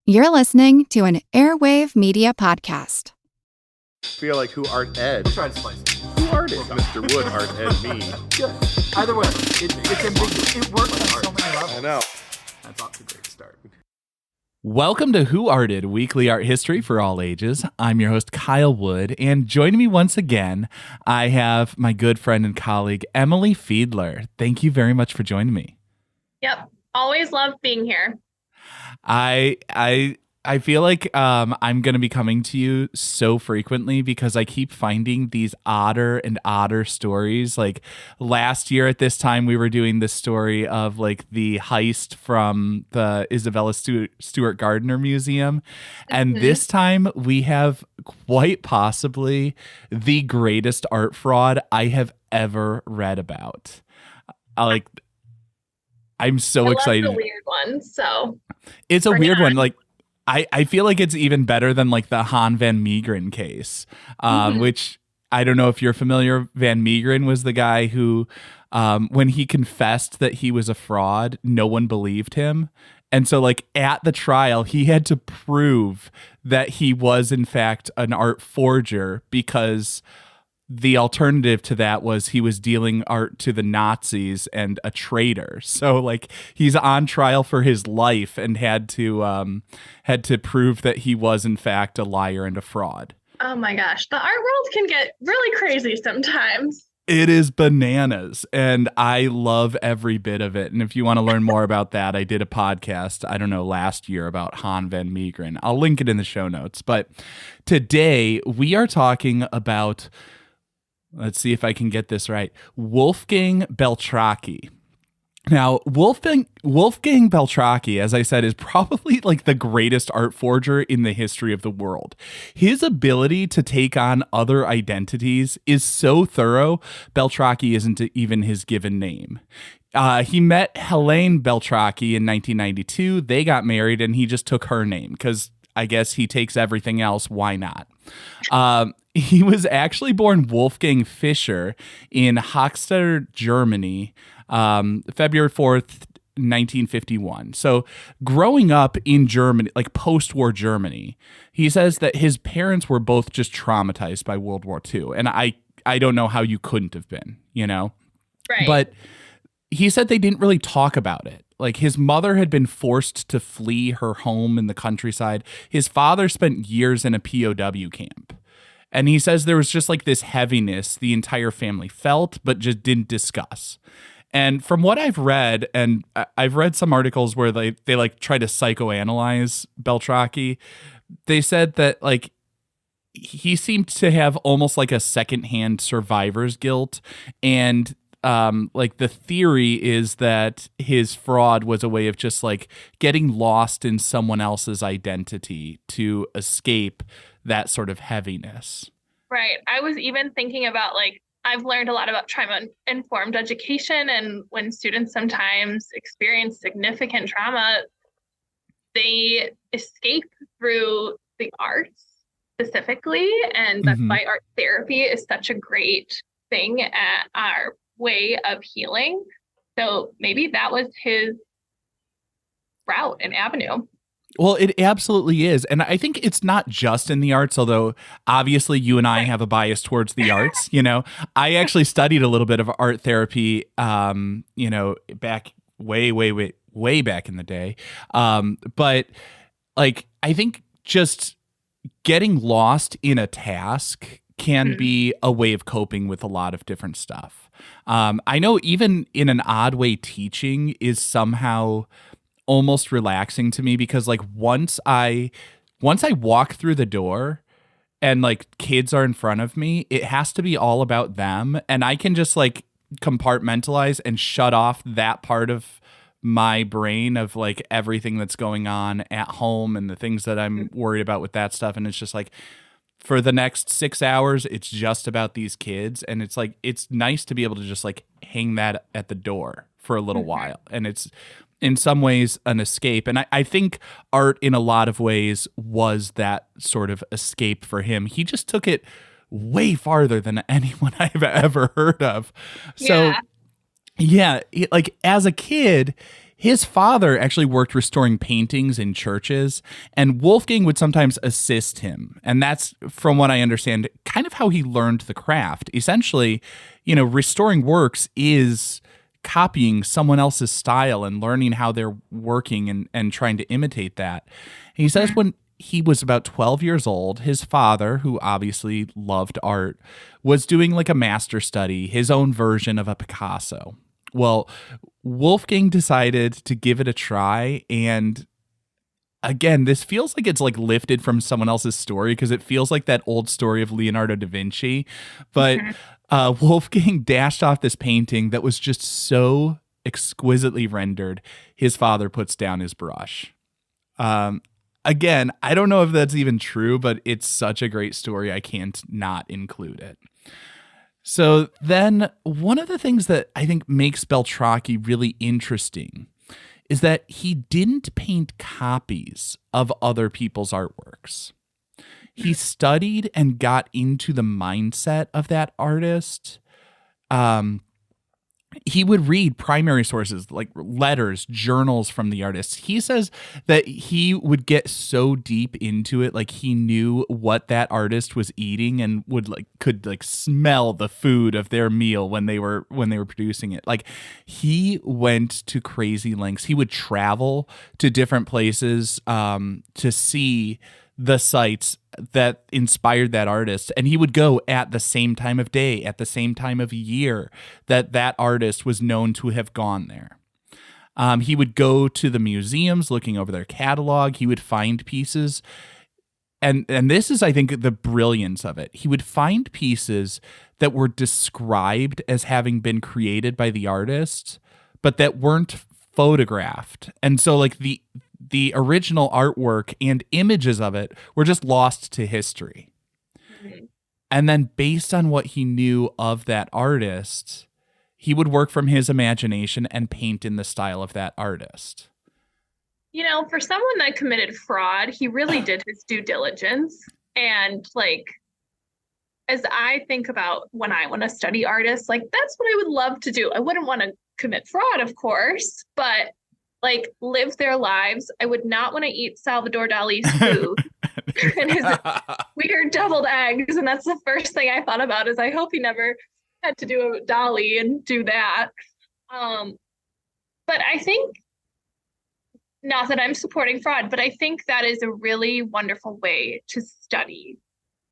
You're listening to an Airwave Media Podcast. Feel like who art ed? We'll try to spice it. Who art ed? Mr. Wood art ed me. Good. Either way, it's ambiguous. It works on so many levels. I know. That's off to a great start. Welcome to Who Arted, weekly art history for all ages. I'm your host, Kyle Wood, and joining me once again, I have my good friend and colleague, Emily Fiedler. Thank you very much for joining me. Yep. Always love being here. I feel like I'm going to be coming to you so frequently because I keep finding these odder and odder stories. Like last year at this time, we were doing this story of like the heist from the Isabella Stewart Gardner Museum. And this time we have quite possibly the greatest art fraud I have ever read about. I'm so excited. I love the weird one, so it's a weird one. Like I feel like it's even better than like the Han van Meegeren case, which I don't know if you're familiar. Van Meegeren was the guy who, when he confessed that he was a fraud, no one believed him. And so like at the trial, he had to prove that he was in fact an art forger because the alternative to that was he was dealing art to the Nazis and a traitor. So like he's on trial for his life and had to prove that he was in fact a liar and a fraud. Oh my gosh, the art world can get really crazy sometimes. It is bananas, and I love every bit of it. And if you want to learn more about that, I did a podcast, I don't know, last year about Han van Meegeren. I'll link it in the show notes. But today we are talking about, let's see if I can get this right, Wolfgang Beltracchi. Now, Wolfgang Beltracchi, as I said, is probably like the greatest art forger in the history of the world. His ability to take on other identities is so thorough, Beltracchi isn't even his given name. He met Helene Beltracchi in 1992. They got married, and he just took her name because I guess he takes everything else. Why not? He was actually born Wolfgang Fischer in Hochstädt, Germany, February 4th, 1951. So growing up in Germany, like post-war Germany, he says that his parents were both just traumatized by World War II. And I don't know how you couldn't have been, you know? Right. But he said they didn't really talk about it. Like his mother had been forced to flee her home in the countryside. His father spent years in a POW camp. And he says there was just like this heaviness the entire family felt, but just didn't discuss. And from what I've read, and I've read some articles where they like try to psychoanalyze Beltracchi, they said that like he seemed to have almost like a secondhand survivor's guilt. And like the theory is that his fraud was a way of just like getting lost in someone else's identity to escape that sort of heaviness. Right. I was even thinking about like, I've learned a lot about trauma-informed education, and when students sometimes experience significant trauma, they escape through the arts specifically, and that's why art therapy is such a great thing at our way of healing. So maybe that was his route and avenue. Well, it absolutely is. And I think it's not just in the arts, although obviously you and I have a bias towards the arts. You know, I actually studied a little bit of art therapy, you know, back way back in the day. But like, I think just getting lost in a task can be a way of coping with a lot of different stuff. I know even in an odd way, teaching is somehow almost relaxing to me because like once I walk through the door and like kids are in front of me, it has to be all about them, and I can just like compartmentalize and shut off that part of my brain of like everything that's going on at home and the things that I'm worried about with that stuff. And it's just like for the next 6 hours, it's just about these kids. And it's like, it's nice to be able to just like hang that at the door for a little while. And it's in some ways an escape. And I think art in a lot of ways was that sort of escape for him. He just took it way farther than anyone I've ever heard of. So yeah, like as a kid, His father actually worked restoring paintings in churches, and Wolfgang would sometimes assist him. And that's, from what I understand, kind of how he learned the craft. Essentially, restoring works is copying someone else's style and learning how they're working and trying to imitate that. And he says when he was about 12 years old, his father, who obviously loved art, was doing like a master study, his own version of a Picasso. Well, Wolfgang decided to give it a try, and again, this feels like it's like lifted from someone else's story because it feels like that old story of Leonardo da Vinci, but Wolfgang dashed off this painting that was just so exquisitely rendered, his father puts down his brush. Again, I don't know if that's even true, but it's such a great story, I can't not include it. So then one of the things that I think makes Beltracchi really interesting is that he didn't paint copies of other people's artworks. He studied and got into the mindset of that artist. He would read primary sources like letters, journals from the artists. He says that he would get so deep into it, like he knew what that artist was eating and could smell the food of their meal when they were producing it. Like, he went to crazy lengths. He would travel to different places to see the sites that inspired that artist, and he would go at the same time of day, at the same time of year that artist was known to have gone there. He would go to the museums looking over their catalog. He would find pieces, and this is, I think, the brilliance of it. He would find pieces that were described as having been created by the artist, but that weren't photographed. And so like the original artwork and images of it were just lost to history. Mm-hmm. And then based on what he knew of that artist, he would work from his imagination and paint in the style of that artist. For someone that committed fraud, he really did his due diligence. And as I think about when I want to study artists, that's what I would love to do. I wouldn't want to commit fraud, of course, but live their lives. I would not want to eat Salvador Dali's food and his weird deviled eggs. And that's the first thing I thought about is I hope he never had to do a Dali and do that. But I think, not that I'm supporting fraud, but I think that is a really wonderful way to study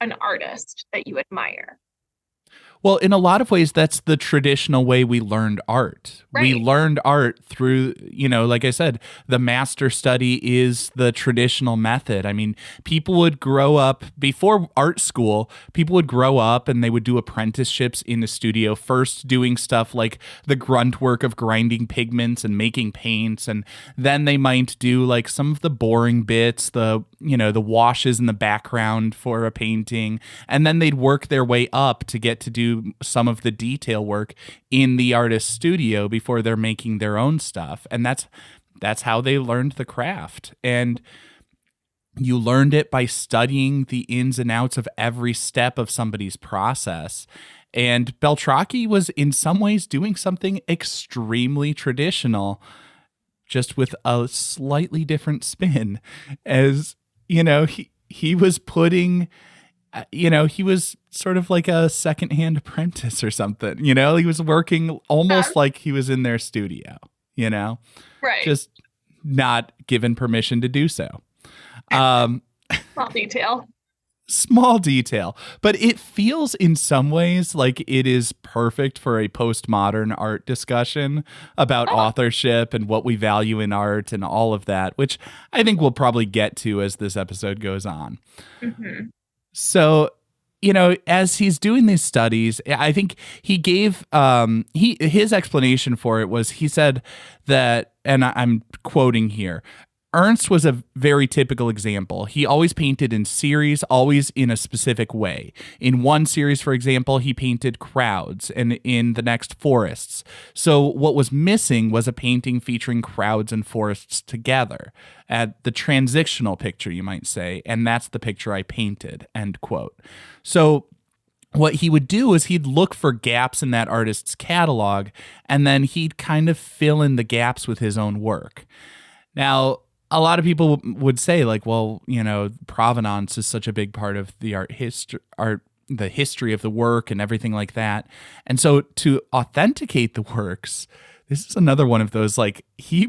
an artist that you admire. Well, in a lot of ways, that's the traditional way we learned art. Right. We learned art through, like I said, the master study is the traditional method. I mean, people would grow up before art school, people would grow up and they would do apprenticeships in the studio, first doing stuff like the grunt work of grinding pigments and making paints. And then they might do like some of the boring bits, the washes in the background for a painting. And then they'd work their way up to get to do some of the detail work in the artist's studio before they're making their own stuff. And that's how they learned the craft. And you learned it by studying the ins and outs of every step of somebody's process. And Beltracchi was in some ways doing something extremely traditional, just with a slightly different spin. As he was putting, he was sort of like a secondhand apprentice or something, he was working almost like he was in their studio, right. Just not given permission to do so. Small detail, but it feels in some ways like it is perfect for a postmodern art discussion about authorship and what we value in art and all of that, which I think we'll probably get to as this episode goes on. Mm-hmm. So, as he's doing these studies, I think he gave his explanation for it was, he said that, and I'm quoting here, Ernst was a very typical example. He always painted in series, always in a specific way. In one series, for example, he painted crowds, and in the next, forests. So what was missing was a painting featuring crowds and forests together. At the transitional picture, you might say, and that's the picture I painted, end quote. So what he would do is he'd look for gaps in that artist's catalog, and then he'd kind of fill in the gaps with his own work. Now, a lot of people would say, like, well, provenance is such a big part of the the history of the work and everything like that. And so to authenticate the works, this is another one of those, like, he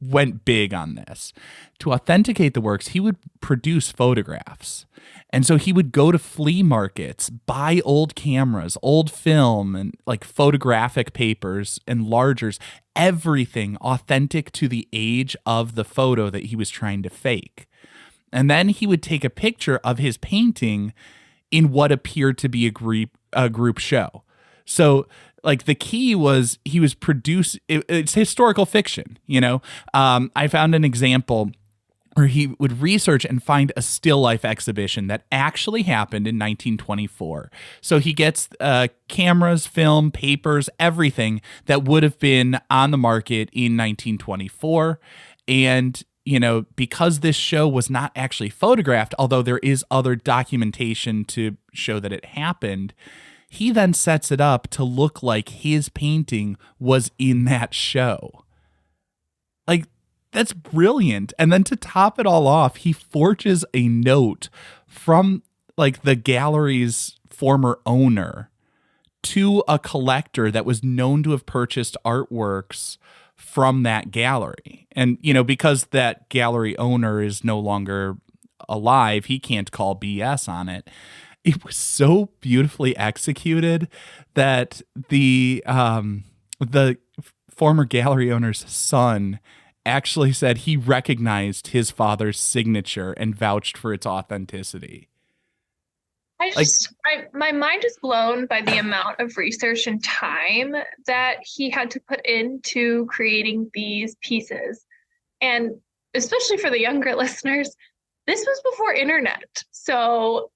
went big on this. To authenticate the works, he would produce photographs. And so he would go to flea markets, buy old cameras, old film, and like photographic papers, enlargers, everything authentic to the age of the photo that he was trying to fake. And then he would take a picture of his painting in what appeared to be a group show. So, like, the key was he was it's historical fiction, I found an example where he would research and find a still life exhibition that actually happened in 1924. So he gets cameras, film, papers, everything that would have been on the market in 1924. And because this show was not actually photographed, although there is other documentation to show that it happened, he then sets it up to look like his painting was in that show. Like, that's brilliant. And then to top it all off, he forges a note from, like, the gallery's former owner to a collector that was known to have purchased artworks from that gallery. And, because that gallery owner is no longer alive, he can't call BS on it. It was so beautifully executed that the former gallery owner's son actually said he recognized his father's signature and vouched for its authenticity. My mind is blown by the amount of research and time that he had to put into creating these pieces. And especially for the younger listeners, this was before internet. So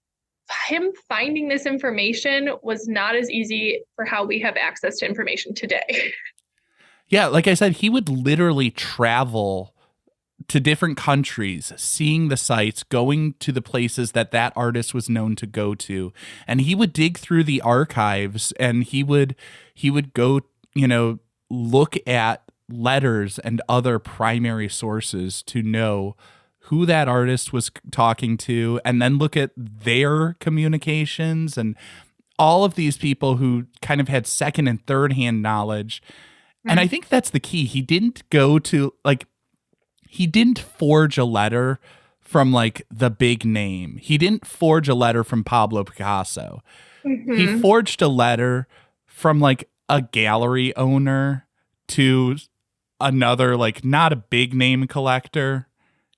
him finding this information was not as easy for how we have access to information today. Yeah, like I said, he would literally travel to different countries, seeing the sites, going to the places that artist was known to go to, and he would dig through the archives, and he would go, look at letters and other primary sources to know who that artist was talking to, and then look at their communications and all of these people who kind of had second and third hand knowledge. And I think that's the key. He didn't forge a letter from, like, the big name. He didn't forge a letter from Pablo Picasso. Mm-hmm. He forged a letter from, like, a gallery owner to another, like, not a big name collector.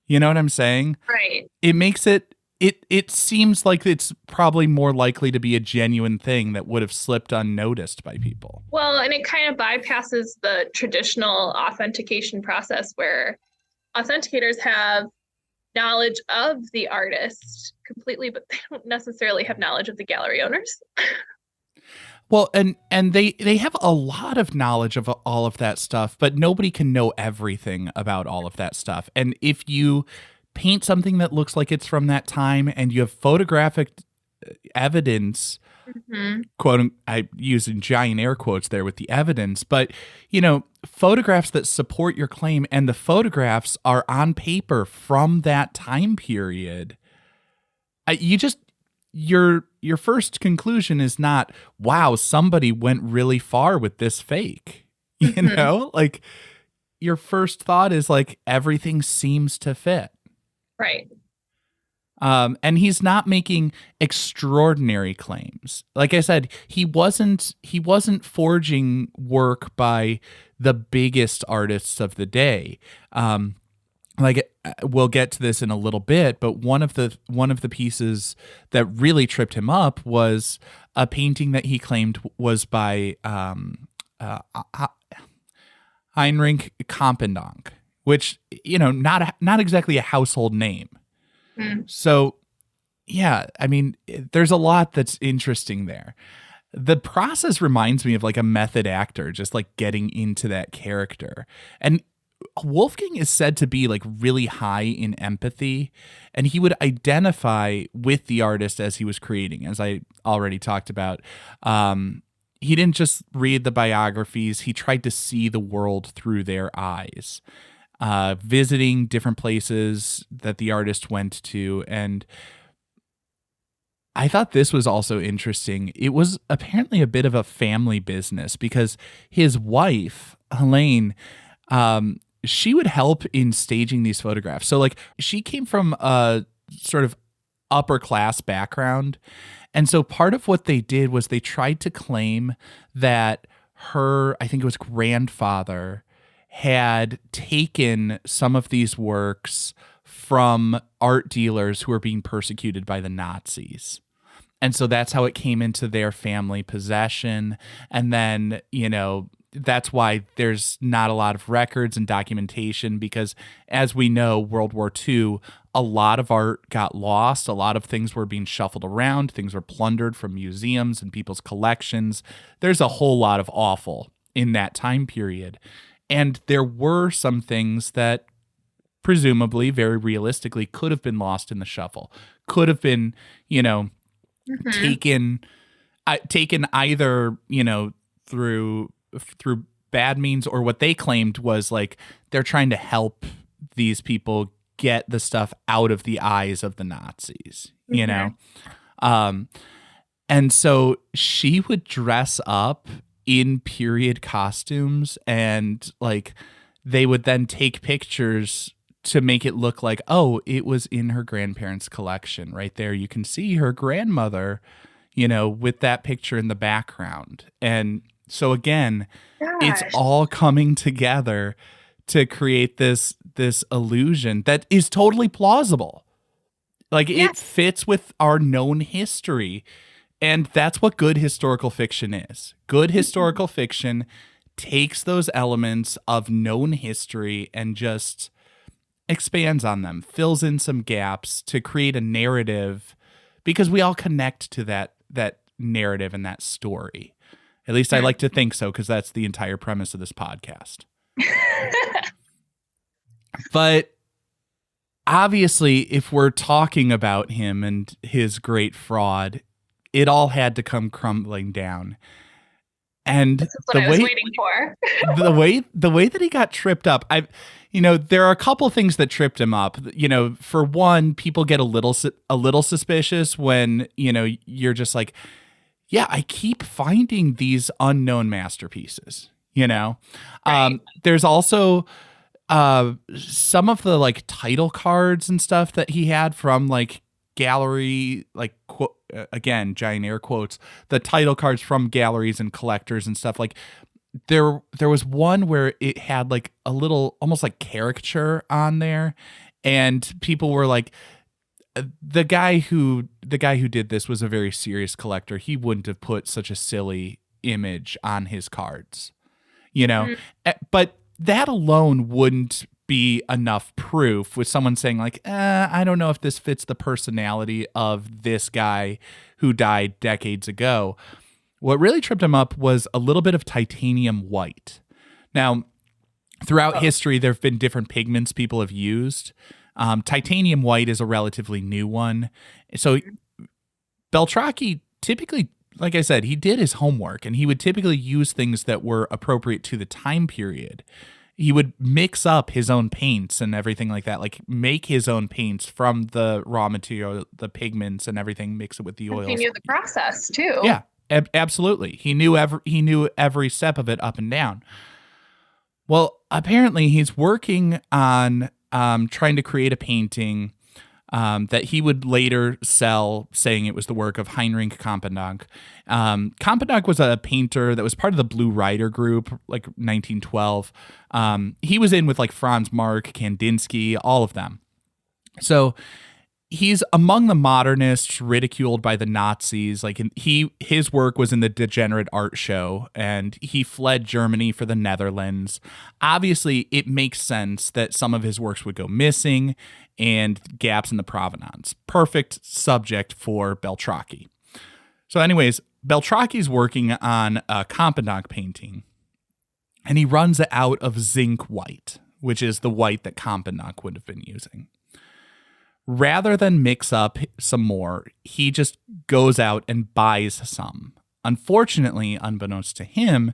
You know what I'm saying? Right. It makes it seems like it's probably more likely to be a genuine thing that would have slipped unnoticed by people. Well, and it kind of bypasses the traditional authentication process where authenticators have knowledge of the artist completely, but they don't necessarily have knowledge of the gallery owners. Well, and they have a lot of knowledge of all of that stuff, but nobody can know everything about all of that stuff. And if you paint something that looks like it's from that time and you have photographic evidence, quote, I use in giant air quotes there with the evidence, but, photographs that support your claim and the photographs are on paper from that time period, your first conclusion is not, wow, somebody went really far with this fake. Like, your first thought is, like, everything seems to fit. Right. And he's not making extraordinary claims. Like I said, he wasn't forging work by the biggest artists of the day. Like, we'll get to this in a little bit, but one of the pieces that really tripped him up was a painting that he claimed was by Heinrich Campendonk, which, not exactly a household name. So, yeah, I mean, there's a lot that's interesting there. The process reminds me of, like, a method actor, just, like, getting into that character. And Wolfgang is said to be like really high in empathy, and he would identify with the artist as he was creating, as I already talked about. He didn't just read the biographies, he tried to see the world through their eyes, visiting different places that the artist went to. And I thought this was also interesting. It was apparently a bit of a family business because his wife, Helene, she would help in staging these photographs. So like she came from a sort of upper class background. And so part of what they did was they tried to claim that her, I think it was grandfather, had taken some of these works from art dealers who were being persecuted by the Nazis. And so that's how it came into their family possession. And then, you know, that's why there's not a lot of records and documentation because, as we know, World War II, a lot of art got lost. A lot of things were being shuffled around. Things were plundered from museums and people's collections. There's a whole lot of awful in that time period. And there were some things that presumably, very realistically, could have been lost in the shuffle, could have been, you know, taken either, you know, through bad means, or what they claimed was like they're trying to help these people get the stuff out of the eyes of the Nazis, you know? And so she would dress up in period costumes, and like they would then take pictures to make it look like, oh, it was in her grandparents' collection right there. You can see her grandmother, you know, with that picture in the background. And so again, it's all coming together to create this illusion that is totally plausible. Like it fits with our known history. And that's what good historical fiction is. Good historical fiction takes those elements of known history and just expands on them, fills in some gaps to create a narrative, because we all connect to that narrative and that story. At least I like to think so, because that's the entire premise of this podcast. But obviously, if we're talking about him and his great fraud, it all had to come crumbling down. And this is what I was waiting for. the way that he got tripped up, there are a couple things that tripped him up. You know, for one, people get a little suspicious when, you know, you're just like, yeah, I keep finding these unknown masterpieces, you know? Right. There's also some of the like title cards and stuff that he had from like gallery, like again, giant air quotes, the title cards from galleries and collectors and stuff. Like there was one where it had like a little almost like caricature on there, and people were like, the guy who did this was a very serious collector. He wouldn't have put such a silly image on his cards, you know. But that alone wouldn't be enough proof, with someone saying like, I don't know if this fits the personality of this guy who died decades ago. What really tripped him up was a little bit of titanium white. Now, throughout history, there have been different pigments people have used. Titanium white is a relatively new one. So Beltracchi typically, like I said, he did his homework, and he would typically use things that were appropriate to the time period. He would mix up his own paints and everything like that, like make his own paints from the raw material, the pigments and everything, mix it with the oils. He knew the process too. Yeah, absolutely. He knew every step of it up and down. Well, apparently he's working on trying to create a painting that he would later sell, saying it was the work of Heinrich Campendonk. Campendonk was a painter that was part of the Blue Rider group, like 1912. He was in with like Franz Marc, Kandinsky, all of them. So he's among the modernists, ridiculed by the Nazis. Like his work was in the Degenerate Art Show, and he fled Germany for the Netherlands. Obviously, it makes sense that some of his works would go missing and gaps in the provenance. Perfect subject for Beltracchi. So anyways, Beltracchi's working on a Campendonk painting, and he runs out of zinc white, which is the white that Campendonk would have been using. Rather than mix up some more, he just goes out and buys some. Unfortunately, unbeknownst to him,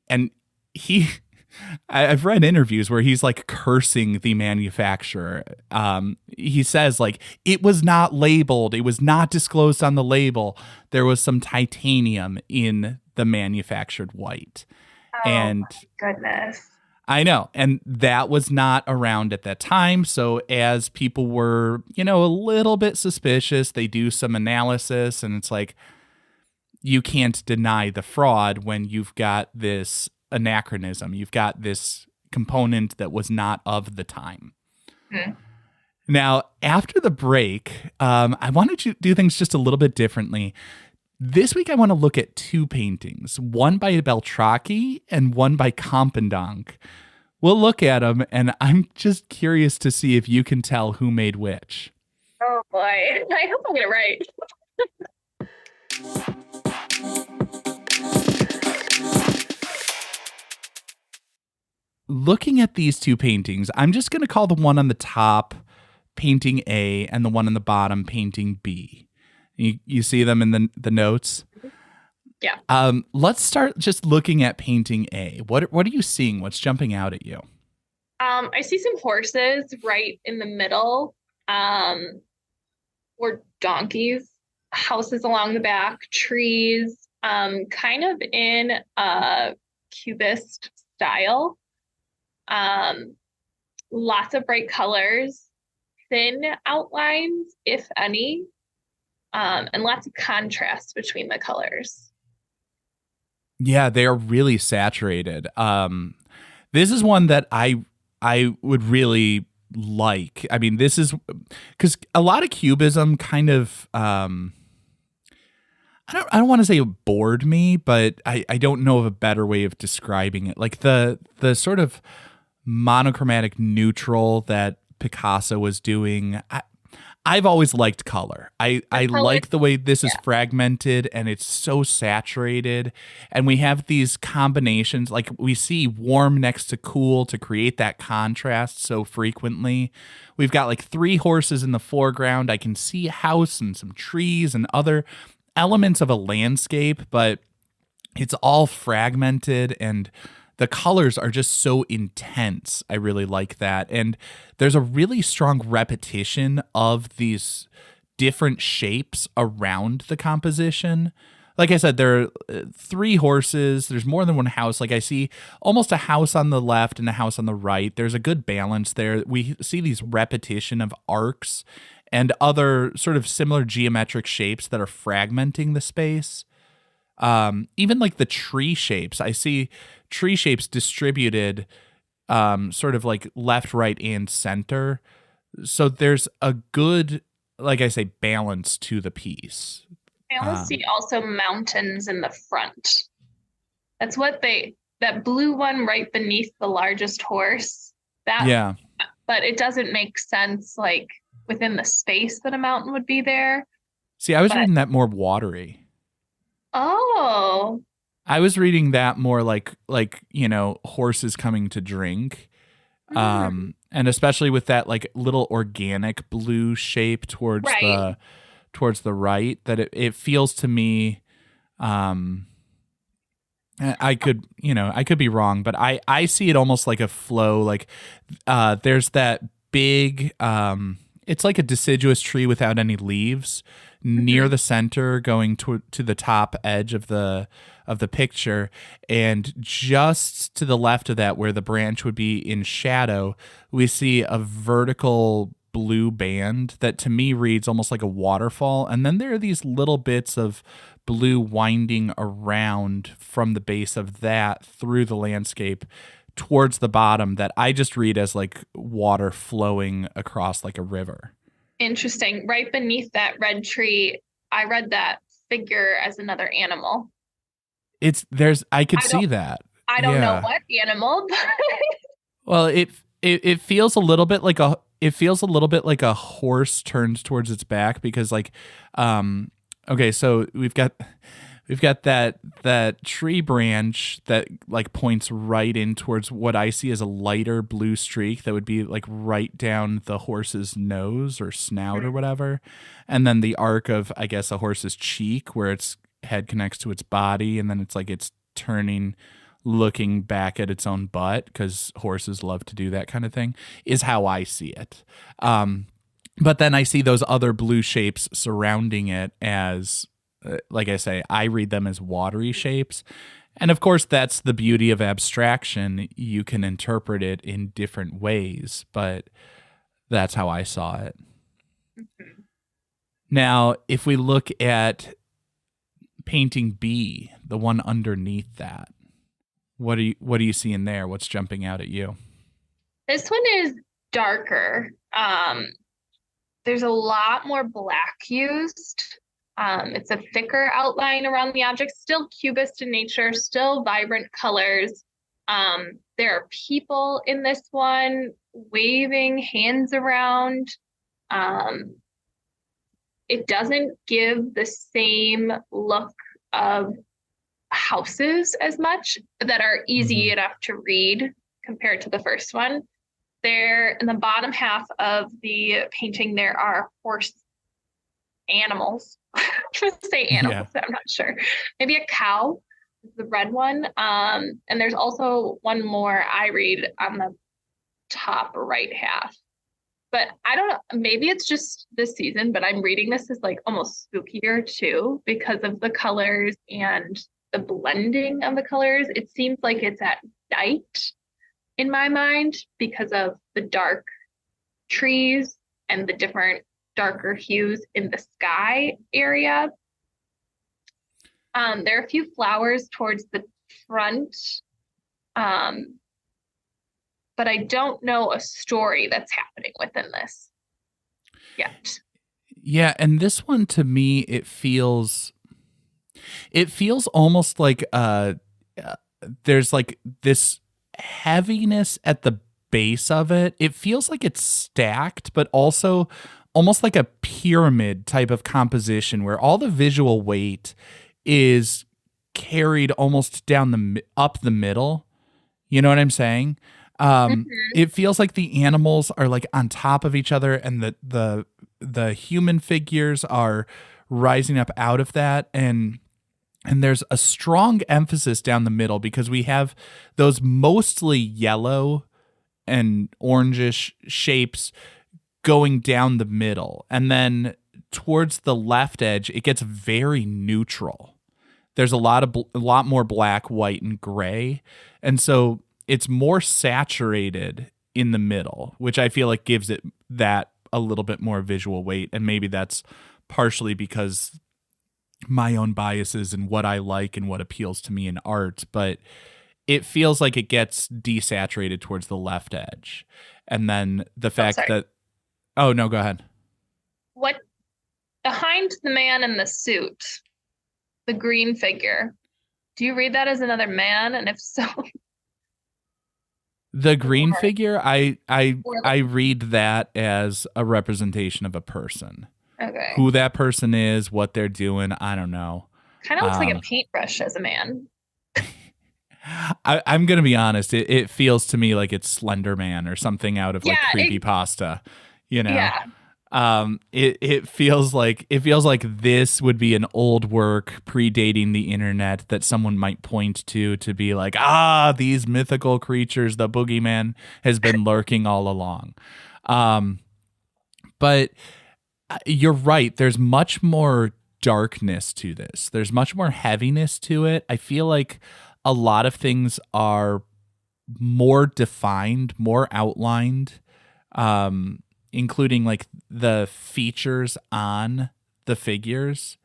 and I've read interviews where he's like cursing the manufacturer. He says like, it was not labeled. It was not disclosed on the label. There was some titanium in the manufactured white. Oh, and my goodness. I know. And that was not around at that time. So as people were, a little bit suspicious, they do some analysis, and it's like, you can't deny the fraud when you've got this anachronism. You've got this component that was not of the time. Now, after the break, I wanted to do things just a little bit differently. This week, I want to look at two paintings, one by Beltracchi and one by Campendonk. We'll look at them, and I'm just curious to see if you can tell who made which. Oh, boy. I hope I get it right. Looking at these two paintings, I'm just going to call the one on the top painting A and the one on the bottom painting B. You see them in the notes? Yeah. Let's start just looking at painting A. What are you seeing? What's jumping out at you? I see some horses right in the middle, or donkeys, houses along the back, trees, kind of in a cubist style. Lots of bright colors, thin outlines, if any, and lots of contrast between the colors. Yeah, they are really saturated. This is one that I would really like. I mean, this is because a lot of cubism kind of I don't want to say it bored me, but I don't know of a better way of describing it. Like the sort of monochromatic neutral that Picasso was doing. I've always liked color. I like the way this is fragmented and it's so saturated. And we have these combinations, like we see warm next to cool to create that contrast so frequently. We've got like 3 horses in the foreground. I can see a house and some trees and other elements of a landscape, but it's all fragmented and the colors are just so intense. I really like that. And there's a really strong repetition of these different shapes around the composition. Like I said, there are 3 horses. There's more than one house. Like I see almost a house on the left and a house on the right. There's a good balance there. We see these repetition of arcs and other sort of similar geometric shapes that are fragmenting the space. Even like the tree shapes, I see tree shapes distributed sort of like left, right, and center. So there's a good, like I say, balance to the piece. I almost see also mountains in the front. That's what that blue one right beneath the largest horse. Yeah. But it doesn't make sense like within the space that a mountain would be there. See, I was reading that more watery. Oh. I was reading that more like horses coming to drink. And especially with that like little organic blue shape towards the right, that it feels to me I could be wrong, but I see it almost like a flow, like there's that big it's like a deciduous tree without any leaves near the center going to the top edge of the picture, and just to the left of that where the branch would be in shadow, we see a vertical blue band that to me reads almost like a waterfall, and then there are these little bits of blue winding around from the base of that through the landscape towards the bottom that I just read as like water flowing across like a river. Interesting. Right beneath that red tree, I read that figure as another animal. I could see that. I don't know what animal, but well, it feels a little bit like a horse turned towards its back, because like okay, so we've got We've got that tree branch that like points right in towards what I see as a lighter blue streak that would be like right down the horse's nose or snout or whatever. And then the arc of, I guess, a horse's cheek where its head connects to its body, and then it's like it's turning, looking back at its own butt, because horses love to do that kind of thing, is how I see it. But then I see those other blue shapes surrounding it as, like I say, I read them as watery shapes. And of course, that's the beauty of abstraction. You can interpret it in different ways, but that's how I saw it. Mm-hmm. Now, if we look at painting B, the one underneath that, what do you see in there? What's jumping out at you? This one is darker. There's a lot more black used. It's a thicker outline around the object, still cubist in nature, still vibrant colors. There are people in this one waving hands around. It doesn't give the same look of houses as much that are easy enough to read compared to the first one. There, in the bottom half of the painting, there are horse animals. I'm going to say animals, I'm not sure. Maybe a cow, the red one. And there's also one more I read on the top right half. But I don't know, maybe it's just this season, but I'm reading this as like almost spookier too because of the colors and the blending of the colors. It seems like it's at night in my mind because of the dark trees and the different darker hues in the sky area. There are a few flowers towards the front, but I don't know a story that's happening within this yet. Yeah, and this one to me, it feels almost like there's like this heaviness at the base of it. It feels like it's stacked, but also almost like a pyramid type of composition where all the visual weight is carried almost down up the middle. You know what I'm saying? It feels like the animals are like on top of each other, and the human figures are rising up out of that, and there's a strong emphasis down the middle because we have those mostly yellow and orangish shapes going down the middle, and then towards the left edge it gets very neutral. There's a lot more black, white, and gray, and so it's more saturated in the middle, which I feel like gives it that a little bit more visual weight. And maybe that's partially because my own biases and what I like and what appeals to me in art, but it feels like it gets desaturated towards the left edge. And then the fact that, oh no, go ahead. What behind the man in the suit, the green figure, do you read that as another man? And if so, the green figure, I read that as a representation of a person. Okay. Who that person is, what they're doing, I don't know. Kind of looks like a paintbrush as a man. I'm going to be honest. It feels to me like it's Slender Man or something out of like creepypasta, you know? Yeah. It feels like this would be an old work predating the internet that someone might point to be like, these mythical creatures, the boogeyman has been lurking all along. But you're right. There's much more darkness to this. There's much more heaviness to it. I feel like a lot of things are more defined, more outlined, including like the features on the figures.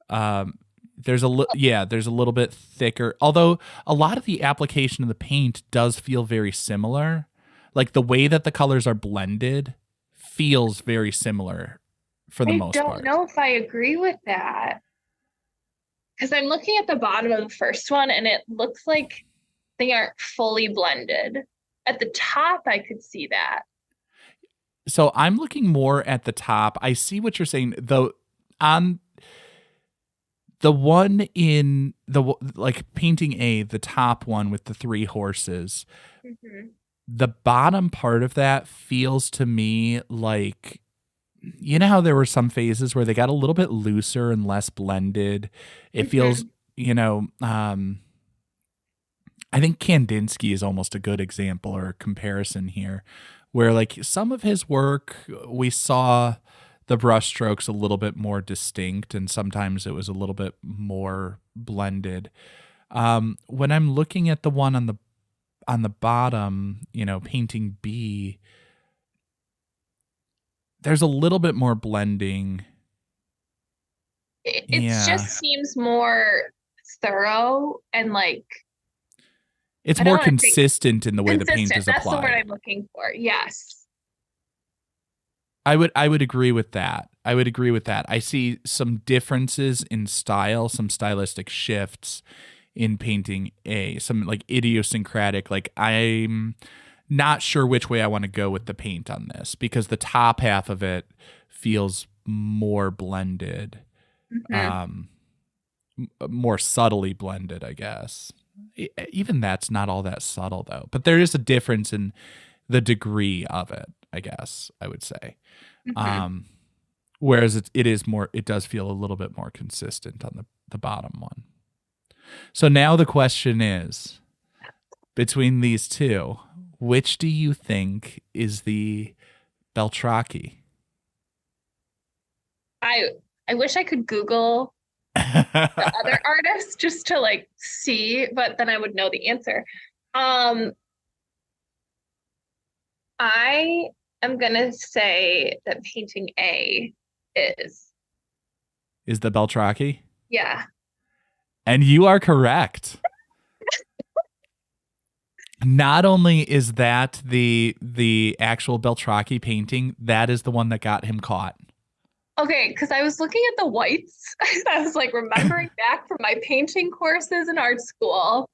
There's a little bit thicker, although a lot of the application of the paint does feel very similar. Like the way that the colors are blended feels very similar for the most part. I don't know if I agree with that. Because I'm looking at the bottom of the first one and it looks like they aren't fully blended. At the top, I could see that. So I'm looking more at the top. I see what you're saying, though. On The one in like painting A, the top one with the 3 horses, the bottom part of that feels to me like, you know how there were some phases where they got a little bit looser and less blended. It feels, I think Kandinsky is almost a good example or comparison here, where like some of his work, we saw the brushstrokes a little bit more distinct, and sometimes it was a little bit more blended. When I'm looking at the one on the bottom, painting B, there's a little bit more blending. It just seems more thorough and like it's more consistent in the way the paint is applied. That's the word I'm looking for. Yes. I would agree with that. I see some differences in style, some stylistic shifts in painting A, some like idiosyncratic, like I'm not sure which way I want to go with the paint on this, because the top half of it feels more blended, more subtly blended, I guess. Even that's not all that subtle though, but there is a difference in the degree of it, I guess I would say. Whereas it does feel a little bit more consistent on the bottom one. So now the question is, between these two, which do you think is the Beltracchi? I wish I could Google the other artists just to like see, but then I would know the answer. I am gonna say that painting A is the Beltracchi? Yeah. And you are correct. Not only is that the actual Beltracchi painting, that is the one that got him caught. Okay, because I was looking at the whites. I was like remembering back from my painting courses in art school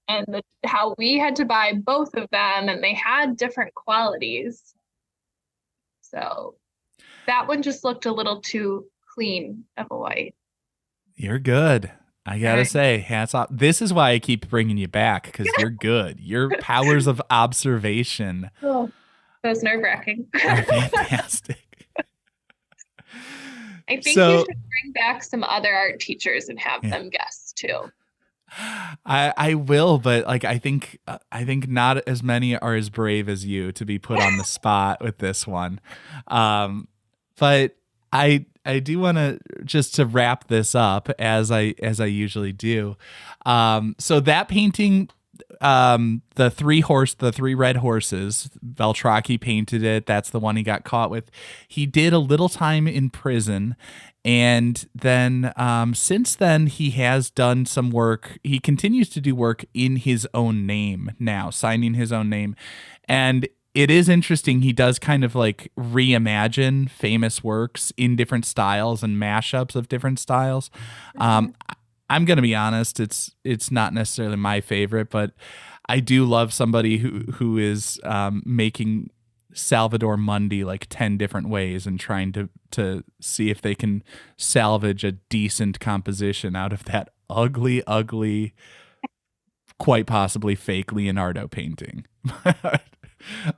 and how we had to buy both of them and they had different qualities. So that one just looked a little too clean of a white. You're good. I gotta say, hats off. This is why I keep bringing you back, because you're good. Your powers of observation. Oh, that was nerve-wracking. Are fantastic. I think you should bring back some other art teachers and have them guess too. I will, but like I think not as many are as brave as you to be put on the spot with this one. But I do want to just to wrap this up as I usually do. So that painting, the 3 red horses, Beltracchi painted it. That's the one he got caught with. He did a little time in prison. And then since then, he has done some work. He continues to do work in his own name now, signing his own name. And it is interesting. He does kind of like reimagine famous works in different styles and mashups of different styles. I'm going to be honest. It's not necessarily my favorite, but I do love somebody who is making Salvador Mundi like 10 different ways and trying to see if they can salvage a decent composition out of that ugly, quite possibly fake Leonardo painting.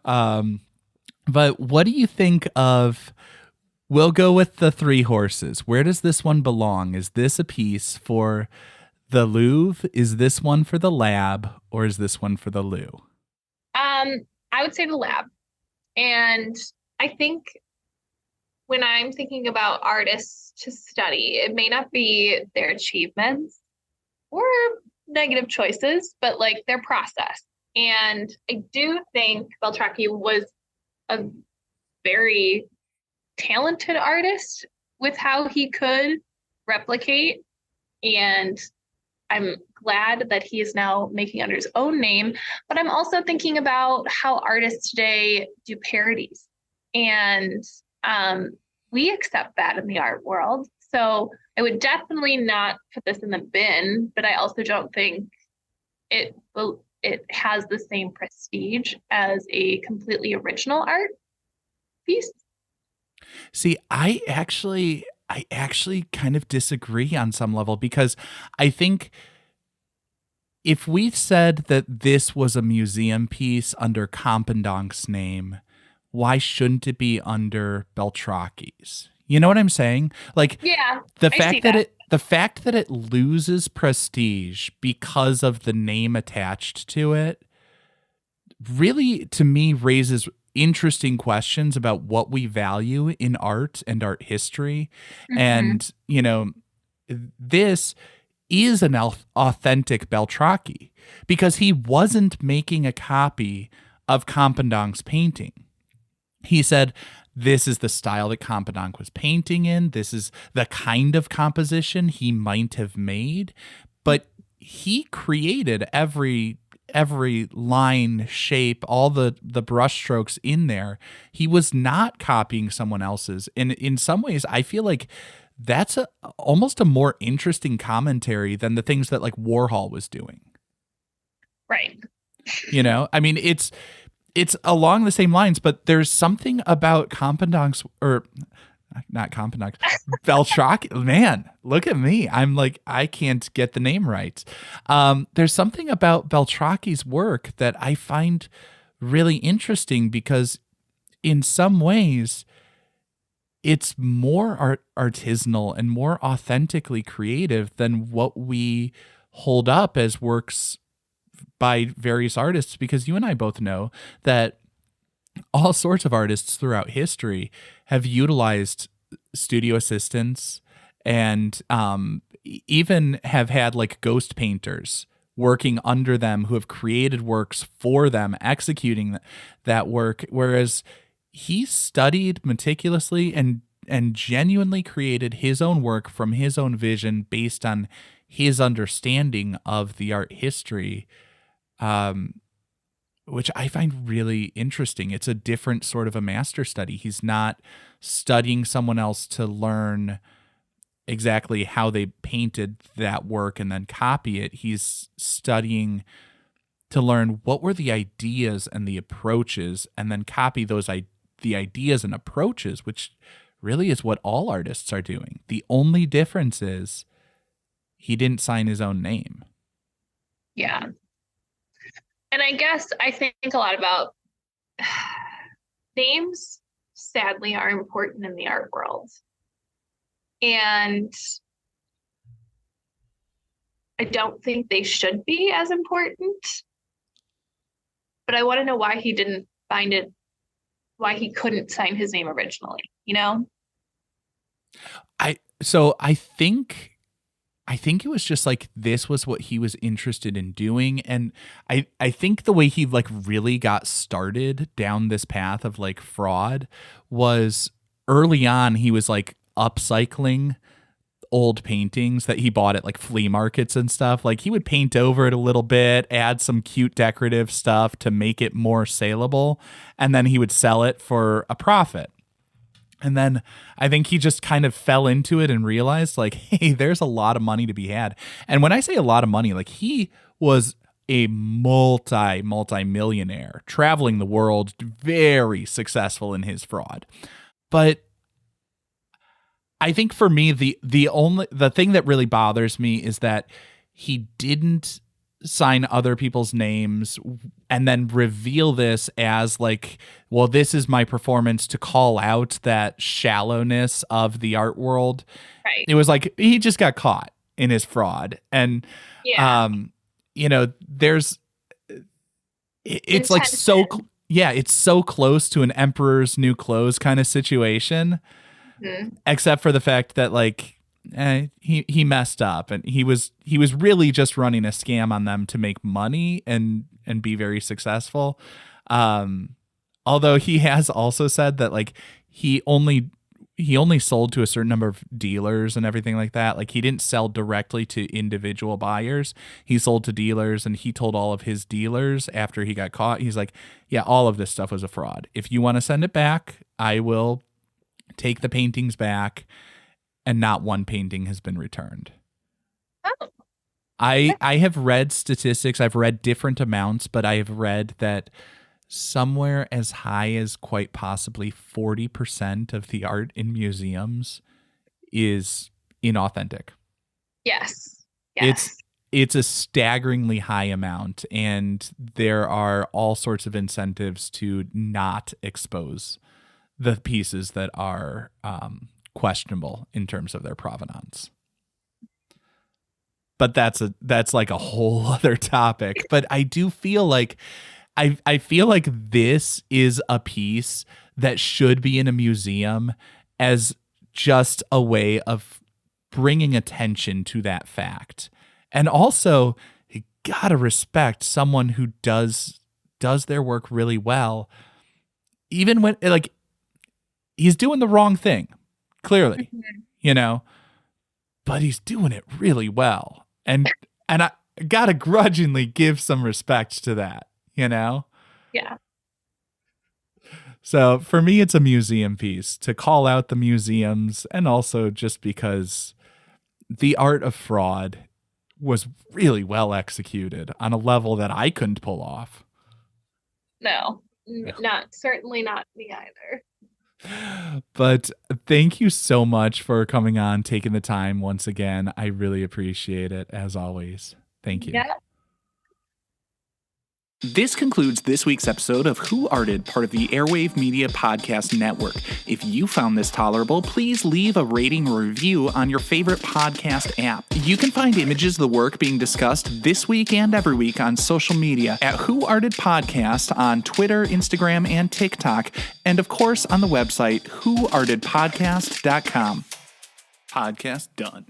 But what do you think of, we'll go with the 3 horses. Where does this one belong? Is this a piece for the Louvre? Is this one for the lab? Or is this one for the Lou? I would say the lab. And I think when I'm thinking about artists to study, it may not be their achievements or negative choices, but like their process. And I do think Beltracchi was a very talented artist with how he could replicate. And I'm glad that he is now making under his own name. But I'm also thinking about how artists today do parodies. And we accept that in the art world. So I would definitely not put this in the bin, but I also don't think it has the same prestige as a completely original art piece. See, I I actually kind of disagree on some level, because I think if we said that this was a museum piece under Campendonk's name, why shouldn't it be under Beltracchi's? You know what I'm saying? Like, Yeah, the I fact see that that. the fact that it loses prestige because of the name attached to it really, to me, raises interesting questions about what we value in art and art history. Mhm. And, this is an authentic Beltracchi, because he wasn't making a copy of Campendonk's painting. He said, this is the style that Campendonk was painting in. This is the kind of composition he might have made. But he created every line, shape, all the brush strokes in there. He was not copying someone else's. And in some ways, I feel like that's almost a more interesting commentary than the things that like Warhol was doing. Right. I mean, it's along the same lines, but there's something about Campendonk's, or not Campendonk, Beltracchi. Man, look at me. I'm like, I can't get the name right. There's something about Beltracchi's work that I find really interesting, because in some ways it's more artisanal and more authentically creative than what we hold up as works by various artists, because you and I both know that all sorts of artists throughout history have utilized studio assistants, and even have had like ghost painters working under them who have created works for them, executing that work. Whereas he studied meticulously and genuinely created his own work from his own vision based on his understanding of the art history, which I find really interesting. It's a different sort of a master study. He's not studying someone else to learn exactly how they painted that work and then copy it. He's studying to learn what were the ideas and the approaches, and then copy the ideas and approaches, which really is what all artists are doing. The only difference is he didn't sign his own name. Yeah. And I guess I think a lot about names, sadly, are important in the art world. And I don't think they should be as important. But I want to know why he didn't find it, why he couldn't sign his name originally, I think it was just like this was what he was interested in doing. And I think the way he like really got started down this path of like fraud was early on. He was like upcycling old paintings that he bought at like flea markets and stuff. Like he would paint over it a little bit, add some cute decorative stuff to make it more saleable, and then he would sell it for a profit. And then I think he just kind of fell into it and realized like, hey, there's a lot of money to be had. And when I say a lot of money, like he was a multi-millionaire, traveling the world, very successful in his fraud. But I think for me, the thing that really bothers me is that he didn't sign other people's names and then reveal this as like, well, this is my performance to call out that shallowness of the art world. Right. It was like he just got caught in his fraud. And Yeah. There's it's like so it's so close to an Emperor's New Clothes kind of situation. Mm-hmm. Except for the fact that like he messed up, and he was really just running a scam on them to make money and be very successful. Although he has also said that like he only sold to a certain number of dealers and everything like that. Like he didn't sell directly to individual buyers. He sold to dealers, and he told all of his dealers after he got caught, he's like, yeah, all of this stuff was a fraud. If you want to send it back, I will take the paintings back, and not one painting has been returned. Oh. I have read statistics. I've read different amounts, but I have read that somewhere as high as quite possibly 40% of the art in museums is inauthentic. Yes. Yes. It's a staggeringly high amount, and there are all sorts of incentives to not expose the pieces that are questionable in terms of their provenance. But that's like a whole other topic. But I do feel like I feel like this is a piece that should be in a museum as just a way of bringing attention to that fact. And also, you gotta respect someone who does their work really well, even when like he's doing the wrong thing, clearly, but he's doing it really well, and I gotta grudgingly give some respect to that, Yeah. So for me, it's a museum piece to call out the museums, and also just because the art of fraud was really well executed on a level that I couldn't pull off. No, certainly not me either. But thank you so much for coming on, taking the time once again. I really appreciate it, as always. Thank you. Yeah. This concludes this week's episode of Who Arted, part of the Airwave Media Podcast Network. If you found this tolerable, please leave a rating or review on your favorite podcast app. You can find images of the work being discussed this week and every week on social media at Who Arted Podcast on Twitter, Instagram, and TikTok, and of course on the website whoartedpodcast.com. Podcast done.